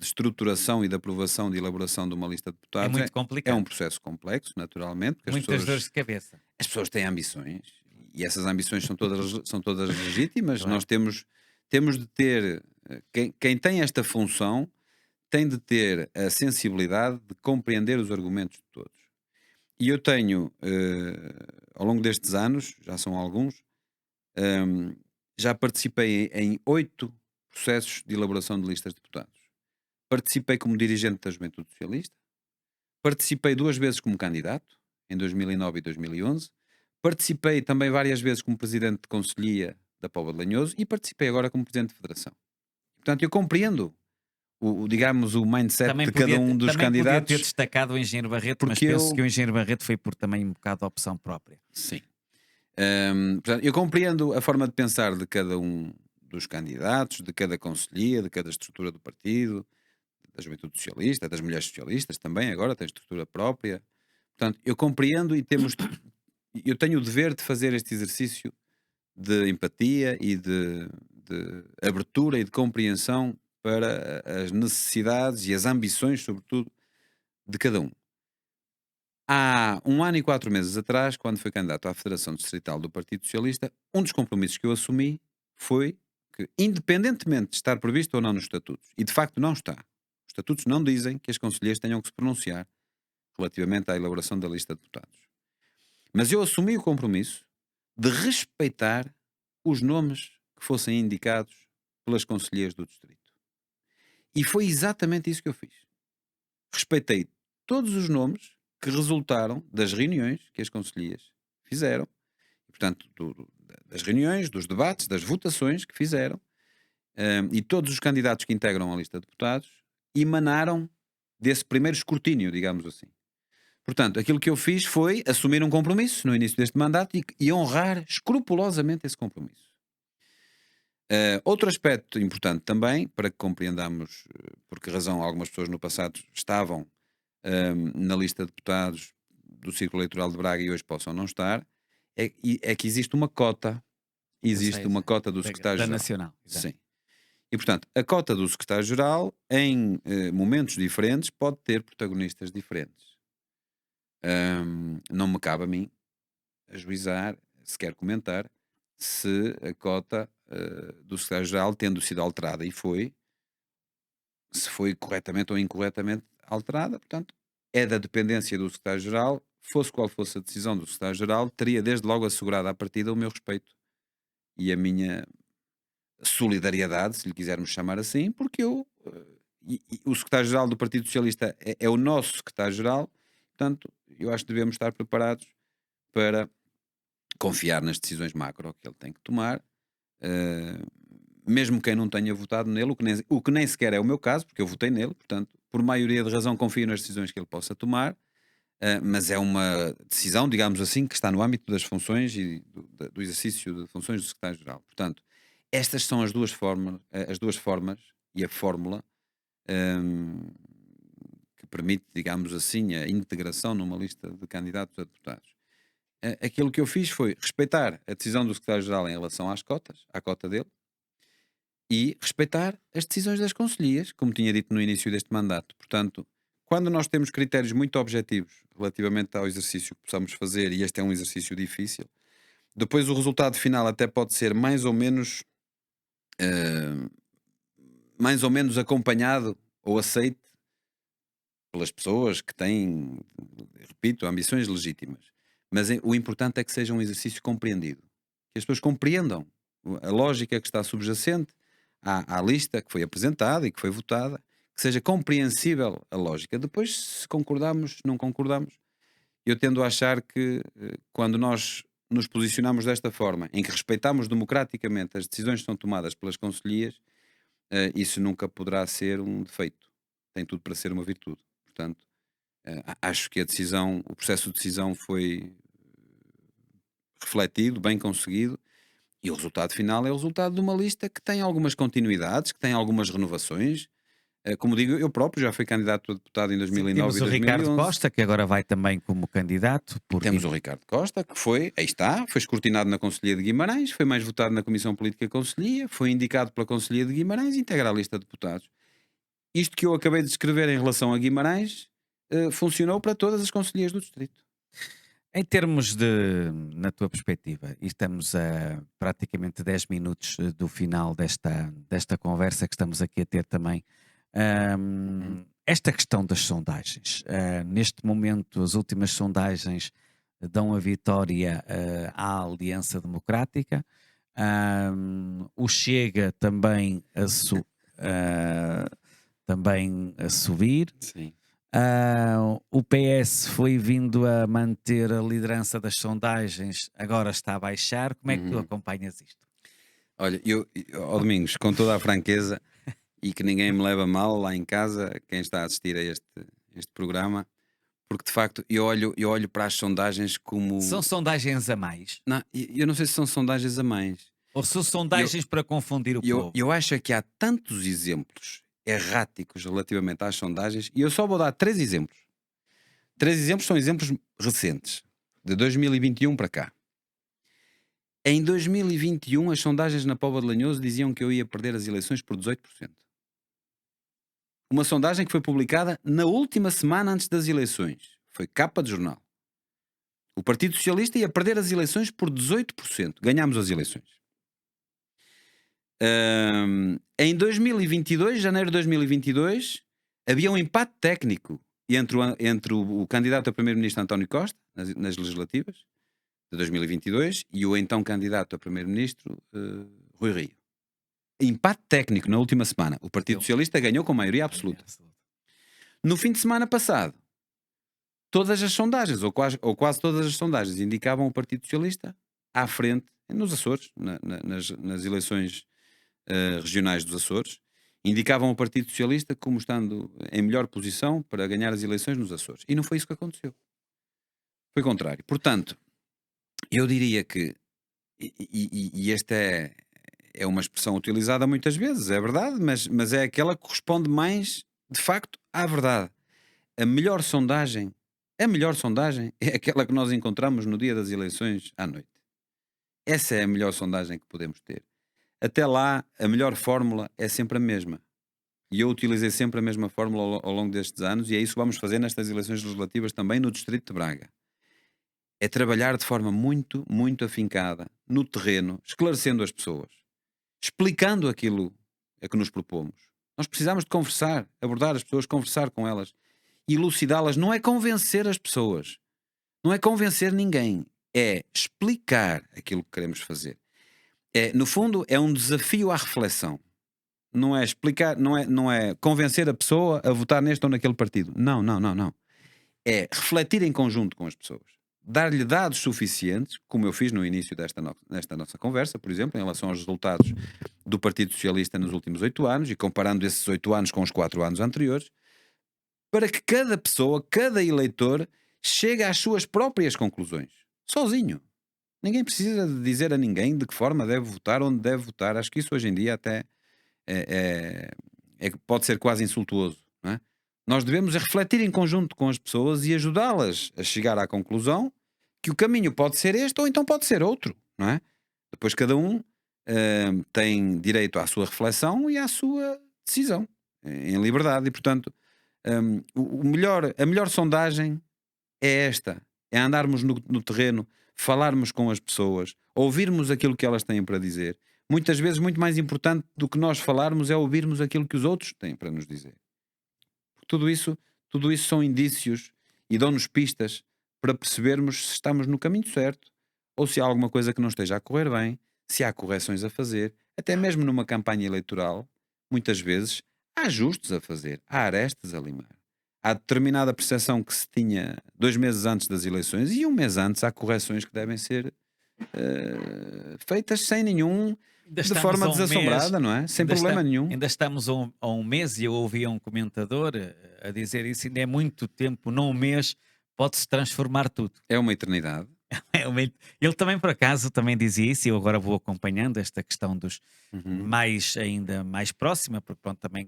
estruturação e de aprovação, de elaboração de uma lista de É deputados muito é complicado. um processo complexo, naturalmente, porque Muitas dores de cabeça. as pessoas têm ambições e essas ambições são todas legítimas. Claro. Nós temos de ter, quem tem esta função tem de ter a sensibilidade de compreender os argumentos de todos. E eu tenho, ao longo destes anos, já são alguns, já participei em 8 processos de elaboração de listas de deputados. Participei como dirigente da Juventude Socialista, participei 2 vezes como candidato, em 2009 e 2011, participei também várias vezes como presidente de Conselhia da Póvoa de Lanhoso e participei agora como presidente de Federação. Portanto, eu compreendo digamos, o mindset Também de cada um dos também candidatos. podia ter destacado o Engenheiro Barreto, mas porque penso eu- que o Engenheiro Barreto foi por também um bocado de opção própria. Sim. Portanto, eu compreendo a forma de pensar de cada um dos candidatos, de cada conselhia, de cada estrutura do partido, da Juventude Socialista, das Mulheres Socialistas também, agora tem estrutura própria. Portanto, eu compreendo e eu tenho o dever de fazer este exercício de empatia e de abertura e de compreensão para as necessidades e as ambições, sobretudo, de cada um. Há 1 ano e 4 meses atrás, quando fui candidato à Federação Distrital do Partido Socialista, um dos compromissos que eu assumi foi que, independentemente de estar previsto ou não nos estatutos, e de facto não está, os estatutos não dizem que as conselheiras tenham que se pronunciar relativamente à elaboração da lista de deputados. Mas eu assumi o compromisso de respeitar os nomes que fossem indicados pelas conselheiras do distrito. E foi exatamente isso que eu fiz. Respeitei todos os nomes que resultaram das reuniões que as conselheiras fizeram, e, portanto, das reuniões, dos debates, das votações que fizeram, e todos os candidatos que integram a lista de deputados emanaram desse primeiro escrutínio, digamos assim. Portanto, aquilo que eu fiz foi assumir um compromisso no início deste mandato e honrar escrupulosamente esse compromisso. Outro aspecto importante também, para que compreendamos por que razão algumas pessoas no passado estavam na lista de deputados do Círculo Eleitoral de Braga e hoje possam não estar, é que existe uma cota, uma cota do Da secretário-geral. Nacional. Exato. Sim. E, portanto, a cota do secretário-geral, em momentos diferentes, pode ter protagonistas diferentes. Não me cabe a mim ajuizar, sequer comentar, se a cota do secretário-geral, tendo sido alterada, e se foi corretamente ou incorretamente alterada, portanto, é da dependência do secretário-geral, fosse qual fosse a decisão do secretário-geral, teria desde logo assegurado à partida o meu respeito e a minha solidariedade, se lhe quisermos chamar assim, porque o secretário-geral do Partido Socialista é o nosso secretário-geral, portanto, eu acho que devemos estar preparados para confiar nas decisões macro que ele tem que tomar, mesmo quem não tenha votado nele, o que nem sequer é o meu caso, porque eu votei nele, portanto, por maioria de razão confio nas decisões que ele possa tomar, mas é uma decisão, digamos assim, que está no âmbito das funções e do exercício de funções do secretário-geral. Portanto, estas são as duas formas e a fórmula hum, que permite, digamos assim, a integração numa lista de candidatos a deputados. Aquilo que eu fiz foi respeitar a decisão do secretário-geral em relação às cotas, à cota dele, e respeitar as decisões das conselhias, como tinha dito no início deste mandato. Portanto, quando nós temos critérios muito objetivos relativamente ao exercício que possamos fazer, e este é um exercício difícil, depois o resultado final até pode ser eh, mais ou menos acompanhado ou aceite pelas pessoas que têm, repito, ambições legítimas. Mas o importante é que seja um exercício compreendido. Que as pessoas compreendam a lógica que está subjacente à lista que foi apresentada e que foi votada, que seja compreensível a lógica. Depois, se concordamos, não concordamos, eu tendo a achar que quando nós nos posicionamos desta forma, em que respeitamos democraticamente as decisões que são tomadas pelas conselhias, isso nunca poderá ser um defeito. Tem tudo para ser uma virtude. Portanto, acho que o processo de decisão foi refletido, bem conseguido, e o resultado final é o resultado de uma lista que tem algumas continuidades, que tem algumas renovações. Como digo, eu próprio já fui candidato a deputado em 2009 Temos e o Ricardo 2011. Costa, que agora vai também como candidato. Temos o Ricardo Costa, que foi escrutinado na Conselhia de Guimarães, foi mais votado na Comissão Política Conselhia, foi indicado pela Conselhia de Guimarães e integra a lista de deputados. Isto que eu acabei de descrever em relação a Guimarães funcionou para todas as conselhias do distrito. Em termos na tua perspectiva, e estamos a praticamente 10 minutos do final desta conversa que estamos aqui a ter também, esta questão das sondagens. Neste momento, as últimas sondagens dão a vitória à Aliança Democrática. O Chega também também a subir. Sim. O PS foi vindo a manter a liderança das sondagens, agora está a baixar. Como é que tu acompanhas isto? Olha, ao Domingos, com toda a franqueza, e que ninguém me leva mal lá em casa, quem está a assistir a este programa, porque de facto eu olho para as sondagens como... São sondagens a mais? Não, eu não sei se são sondagens a mais. Ou são sondagens para confundir o povo? Eu acho que há tantos exemplos erráticos relativamente às sondagens, e eu só vou dar 3 exemplos. 3 exemplos são exemplos recentes, de 2021 para cá. Em 2021, as sondagens na Póvoa de Lanhoso diziam que eu ia perder as eleições por 18%. Uma sondagem que foi publicada na última semana antes das eleições. Foi capa de jornal. O Partido Socialista ia perder as eleições por 18%. Ganhámos as eleições. Em 2022, janeiro de 2022, havia um empate técnico entre o candidato a primeiro-ministro António Costa, nas legislativas de 2022, e o então candidato a primeiro-ministro Rui Rio. Empate técnico na última semana. O Partido Socialista ganhou com maioria absoluta. No fim de semana passado, todas as sondagens, ou quase todas as sondagens, indicavam o Partido Socialista à frente, nos Açores, nas eleições regionais dos Açores, indicavam o Partido Socialista como estando em melhor posição para ganhar as eleições nos Açores. E não foi isso que aconteceu. Foi o contrário. Portanto, eu diria que, e esta é uma expressão utilizada muitas vezes, é verdade, mas é aquela que corresponde mais, de facto, à verdade. A melhor sondagem é aquela que nós encontramos no dia das eleições à noite. Essa é a melhor sondagem que podemos ter. Até lá, a melhor fórmula é sempre a mesma. E eu utilizei sempre a mesma fórmula ao longo destes anos, e é isso que vamos fazer nestas eleições legislativas também no Distrito de Braga. É trabalhar de forma muito, muito afincada, no terreno, esclarecendo as pessoas, explicando aquilo a que nos propomos. Nós precisamos de conversar, abordar as pessoas, conversar com elas, elucidá-las. Não é convencer as pessoas, não é convencer ninguém, é explicar aquilo que queremos fazer. No fundo, é um desafio à reflexão. Não é explicar, não é convencer a pessoa a votar neste ou naquele partido. Não. É refletir em conjunto com as pessoas. Dar-lhe dados suficientes, como eu fiz no início desta nossa conversa, por exemplo, em relação aos resultados do Partido Socialista nos últimos 8 anos, e comparando esses 8 anos com os 4 anos anteriores, para que cada pessoa, cada eleitor, chega às suas próprias conclusões, sozinho. Ninguém precisa de dizer a ninguém de que forma deve votar, onde deve votar. Acho que isso hoje em dia até pode ser quase insultuoso, não é? Nós devemos refletir em conjunto com as pessoas e ajudá-las a chegar à conclusão que o caminho pode ser este ou então pode ser outro, não é? Depois cada um tem direito à sua reflexão e à sua decisão, em liberdade. E portanto, a melhor sondagem é esta: é andarmos no terreno, falarmos com as pessoas, ouvirmos aquilo que elas têm para dizer. Muitas vezes, muito mais importante do que nós falarmos é ouvirmos aquilo que os outros têm para nos dizer. Tudo isso são indícios e dão-nos pistas para percebermos se estamos no caminho certo ou se há alguma coisa que não esteja a correr bem, se há correções a fazer. Até mesmo numa campanha eleitoral, muitas vezes há ajustes a fazer, há arestas a limar. Há determinada percepção que se tinha 2 meses antes das eleições e 1 mês antes há correções que devem ser feitas sem nenhum, de forma desassombrada, não é? Sem problema nenhum. Ainda estamos a um mês e eu ouvi um comentador a dizer isso, ainda é muito tempo, num mês pode-se transformar tudo. É uma eternidade. Ele também, por acaso, também dizia isso, e eu agora vou acompanhando esta questão dos ainda mais próxima, porque pronto, também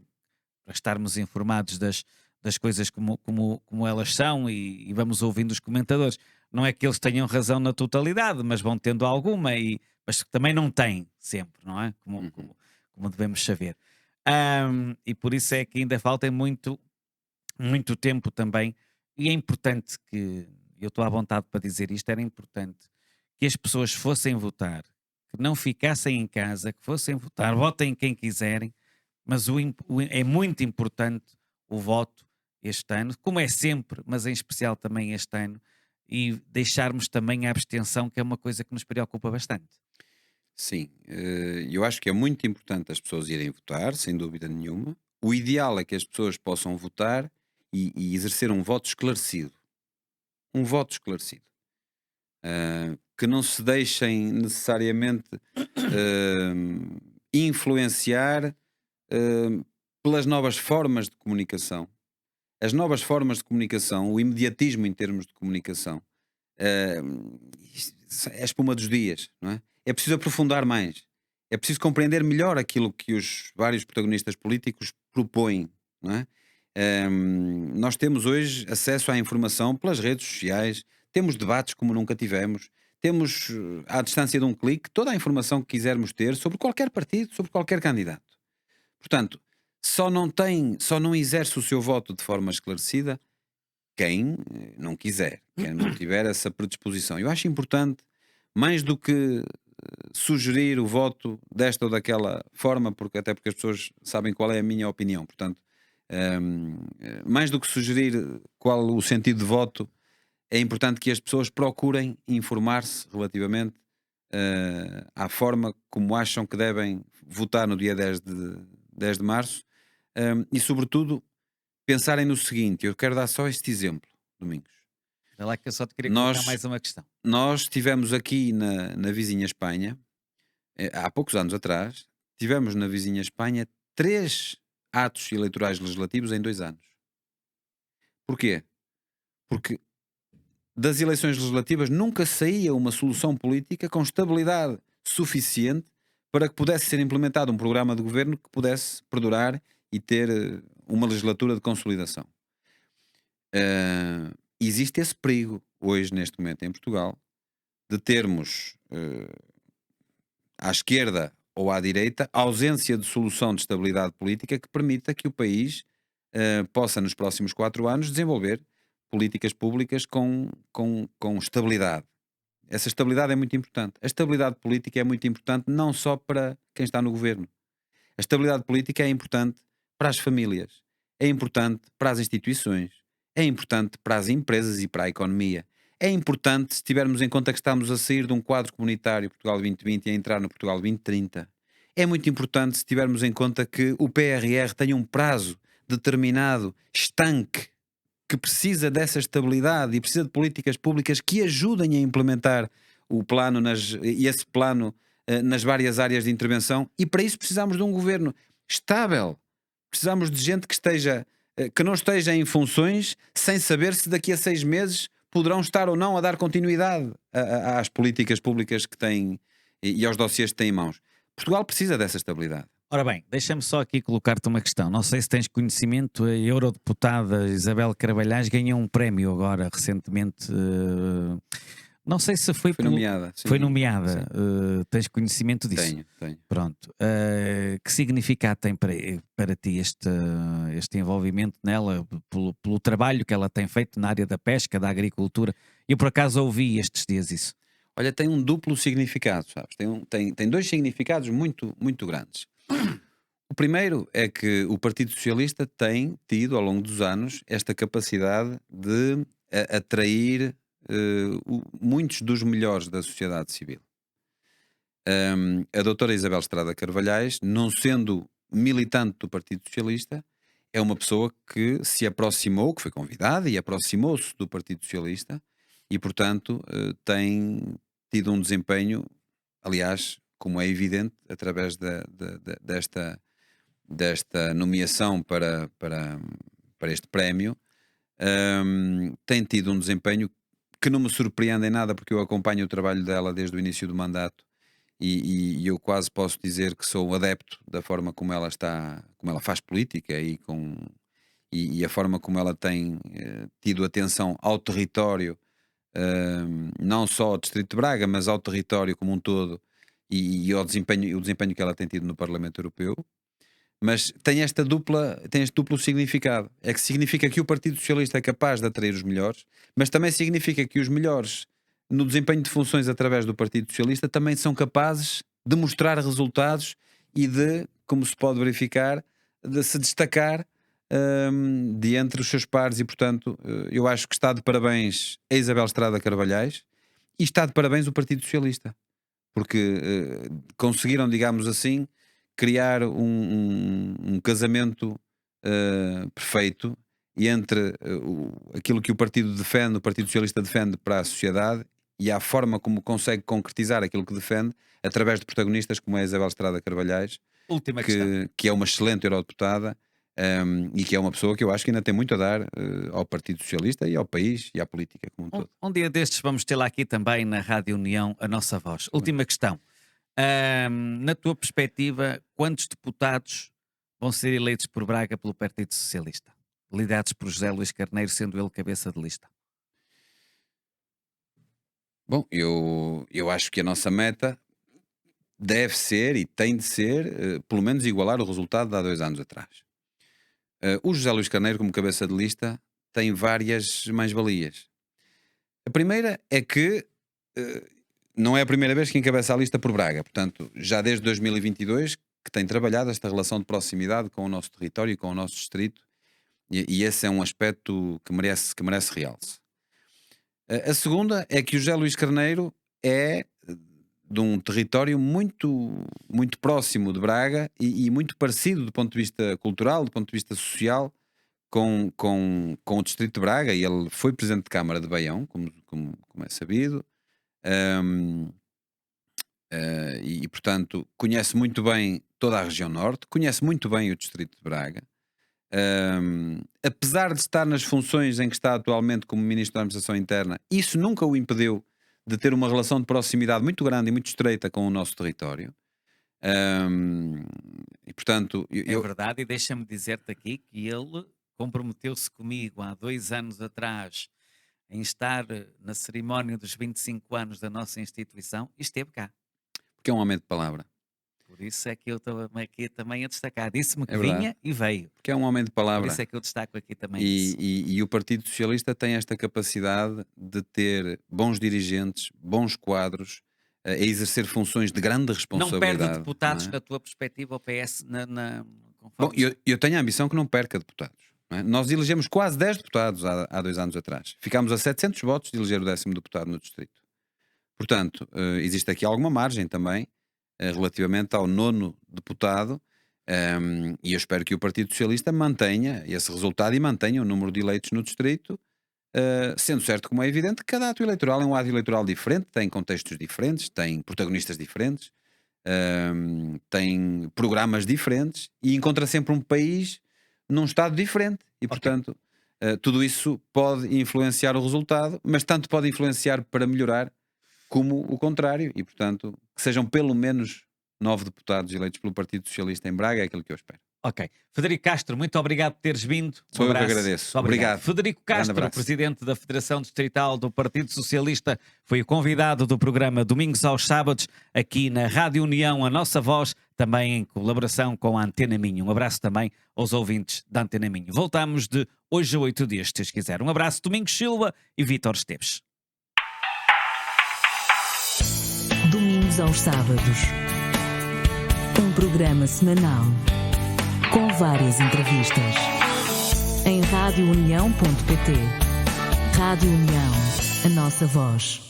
para estarmos informados das coisas como elas são e vamos ouvindo os comentadores. Não é que eles tenham razão na totalidade, mas vão tendo alguma, mas também não têm sempre, não é? Como devemos saber. E por isso é que ainda falta muito tempo também, e é importante que, eu estou à vontade para dizer isto, era importante que as pessoas fossem votar, que não ficassem em casa, que fossem votar, votem quem quiserem, mas é muito importante o voto este ano, como é sempre, mas em especial também este ano, e deixarmos também a abstenção, que é uma coisa que nos preocupa bastante. Sim, eu acho que é muito importante as pessoas irem votar, sem dúvida nenhuma. O ideal é que as pessoas possam votar e exercer um voto esclarecido. Um voto esclarecido. Que não se deixem necessariamente influenciar pelas novas formas de comunicação. As novas formas de comunicação, o imediatismo em termos de comunicação, é a espuma dos dias, não é? É preciso aprofundar mais. É preciso compreender melhor aquilo que os vários protagonistas políticos propõem, não é? Nós temos hoje acesso à informação pelas redes sociais, temos debates como nunca tivemos, temos à distância de um clique toda a informação que quisermos ter sobre qualquer partido, sobre qualquer candidato. Portanto, só não exerce o seu voto de forma esclarecida quem não quiser, quem não tiver essa predisposição. Eu acho importante, mais do que sugerir o voto desta ou daquela forma, até porque as pessoas sabem qual é a minha opinião, portanto, mais do que sugerir qual o sentido de voto, é importante que as pessoas procurem informar-se relativamente à forma como acham que devem votar no dia 10 de março, e sobretudo pensarem no seguinte. Eu quero dar só este exemplo, Domingos. É lá que eu só te queria colocar mais uma questão. Nós tivemos aqui na vizinha Espanha, há poucos anos atrás, tivemos na vizinha Espanha 3 atos eleitorais legislativos em 2 anos. Porquê? Porque das eleições legislativas nunca saía uma solução política com estabilidade suficiente para que pudesse ser implementado um programa de governo que pudesse perdurar e ter uma legislatura de consolidação. Existe esse perigo hoje, neste momento, em Portugal, de termos à esquerda ou à direita ausência de solução de estabilidade política que permita que o país possa, nos próximos 4 anos, desenvolver políticas públicas com estabilidade. Essa estabilidade é muito importante. A estabilidade política é muito importante não só para quem está no governo. A estabilidade política é importante para as famílias, é importante para as instituições, é importante para as empresas e para a economia. É importante se tivermos em conta que estamos a sair de um quadro comunitário Portugal 2020 e a entrar no Portugal 2030. É muito importante se tivermos em conta que o PRR tem um prazo determinado, estanque, que precisa dessa estabilidade e precisa de políticas públicas que ajudem a implementar o plano esse plano nas várias áreas de intervenção, e para isso precisamos de um governo estável. Precisamos de gente que não esteja em funções sem saber se daqui a 6 meses poderão estar ou não a dar continuidade às políticas públicas que têm e aos dossiês que têm em mãos. Portugal precisa dessa estabilidade. Ora bem, deixa-me só aqui colocar-te uma questão. Não sei se tens conhecimento, a eurodeputada Isabel Carvalhais ganhou um prémio agora, recentemente. Não sei se foi, Foi nomeada. Sim. Foi nomeada. Tens conhecimento disso? Tenho. Pronto. Que significado tem para ti este envolvimento nela, pelo trabalho que ela tem feito na área da pesca, da agricultura? Eu por acaso ouvi estes dias isso. Olha, tem um duplo significado, sabes? Tem dois significados muito, muito grandes. O primeiro é que o Partido Socialista tem tido, ao longo dos anos, esta capacidade de atrair muitos dos melhores da sociedade civil. A doutora Isabel Estrada Carvalhais, não sendo militante do Partido Socialista, é uma pessoa que se aproximou, que foi convidada e aproximou-se do Partido Socialista e, portanto, tem tido um desempenho, aliás, como é evidente, através desta nomeação para este prémio, tem tido um desempenho que não me surpreende em nada, porque eu acompanho o trabalho dela desde o início do mandato e eu quase posso dizer que sou adepto da forma como ela faz política e a forma como ela tem tido atenção ao território, não só ao Distrito de Braga, mas ao território como um todo e o desempenho que ela tem tido no Parlamento Europeu. Mas tem este duplo significado. É que significa que o Partido Socialista é capaz de atrair os melhores, mas também significa que os melhores, no desempenho de funções através do Partido Socialista, também são capazes de mostrar resultados e de, como se pode verificar, de se destacar de entre os seus pares. E, portanto, eu acho que está de parabéns a Isabel Estrada Carvalhais e está de parabéns o Partido Socialista, porque conseguiram, digamos assim, criar um casamento perfeito e entre aquilo que o Partido Socialista defende para a sociedade e a forma como consegue concretizar aquilo que defende através de protagonistas como a Isabel Estrada Carvalhais, que é uma excelente eurodeputada e que é uma pessoa que eu acho que ainda tem muito a dar ao Partido Socialista e ao país e à política como um todo. Um dia destes vamos ter lá aqui também na Rádio União a nossa voz. Última questão. Na tua perspectiva, quantos deputados vão ser eleitos por Braga pelo Partido Socialista? Liderados por José Luís Carneiro, sendo ele cabeça de lista. Bom, eu acho que a nossa meta deve ser e tem de ser, pelo menos, igualar o resultado de há 2 anos atrás. O José Luís Carneiro, como cabeça de lista, tem várias mais-valias. A primeira é que não é a primeira vez que encabeça a lista por Braga. Portanto, já desde 2022 que tem trabalhado esta relação de proximidade com o nosso território e com o nosso distrito, e esse é um aspecto que merece realce. A segunda é que o José Luís Carneiro é de um território muito, muito próximo de Braga e muito parecido do ponto de vista cultural, do ponto de vista social, com o distrito de Braga, e ele foi presidente de Câmara de Baião, como é sabido. E portanto conhece muito bem toda a região norte, conhece muito bem o distrito de Braga, apesar de estar nas funções em que está atualmente como Ministro da Administração Interna, isso nunca o impediu de ter uma relação de proximidade muito grande e muito estreita com o nosso território. E portanto é verdade, e deixa-me dizer-te aqui que ele comprometeu-se comigo há 2 anos atrás em estar na cerimónia dos 25 anos da nossa instituição e esteve cá. Porque é um homem de palavra. Por isso é que eu estou aqui também a destacar. Disse-me que verdade. vinha e veio. Porque é um homem de palavra. Por isso é que eu destaco aqui também E o Partido Socialista tem esta capacidade de ter bons dirigentes, bons quadros, a exercer funções de grande responsabilidade. Não perde deputados, não é? na tua perspectiva, o PS Bom, eu tenho a ambição que não perca deputados. Não é? Nós elegemos quase 10 deputados há 2 anos atrás. Ficámos a 700 votos de eleger o 10º deputado no distrito. Portanto, existe aqui alguma margem também relativamente ao 9º deputado, e eu espero que o Partido Socialista mantenha esse resultado e mantenha o número de eleitos no distrito, sendo certo, como é evidente, que cada ato eleitoral é um ato eleitoral diferente, tem contextos diferentes, tem protagonistas diferentes, tem programas diferentes e encontra sempre um país num estado diferente. E, portanto, tudo isso pode influenciar o resultado, mas tanto pode influenciar para melhorar como o contrário, e portanto que sejam pelo menos 9 deputados eleitos pelo Partido Socialista em Braga, é aquilo que eu espero. Ok. Frederico Castro, muito obrigado por teres vindo. Sou eu que agradeço. Muito obrigado. Frederico Grande Castro, abraço. presidente da Federação Distrital do Partido Socialista, foi o convidado do programa Domingos aos Sábados, aqui na Rádio União, a nossa voz, também em colaboração com a Antena Minho. Um abraço também aos ouvintes da Antena Minho. Voltamos de hoje a 8 dias, se Deus quiser. Um abraço, Domingos Silva e Vítor Esteves. Domingos aos sábados. Um programa semanal com várias entrevistas. Em radiounião.pt. Rádio União, a nossa voz.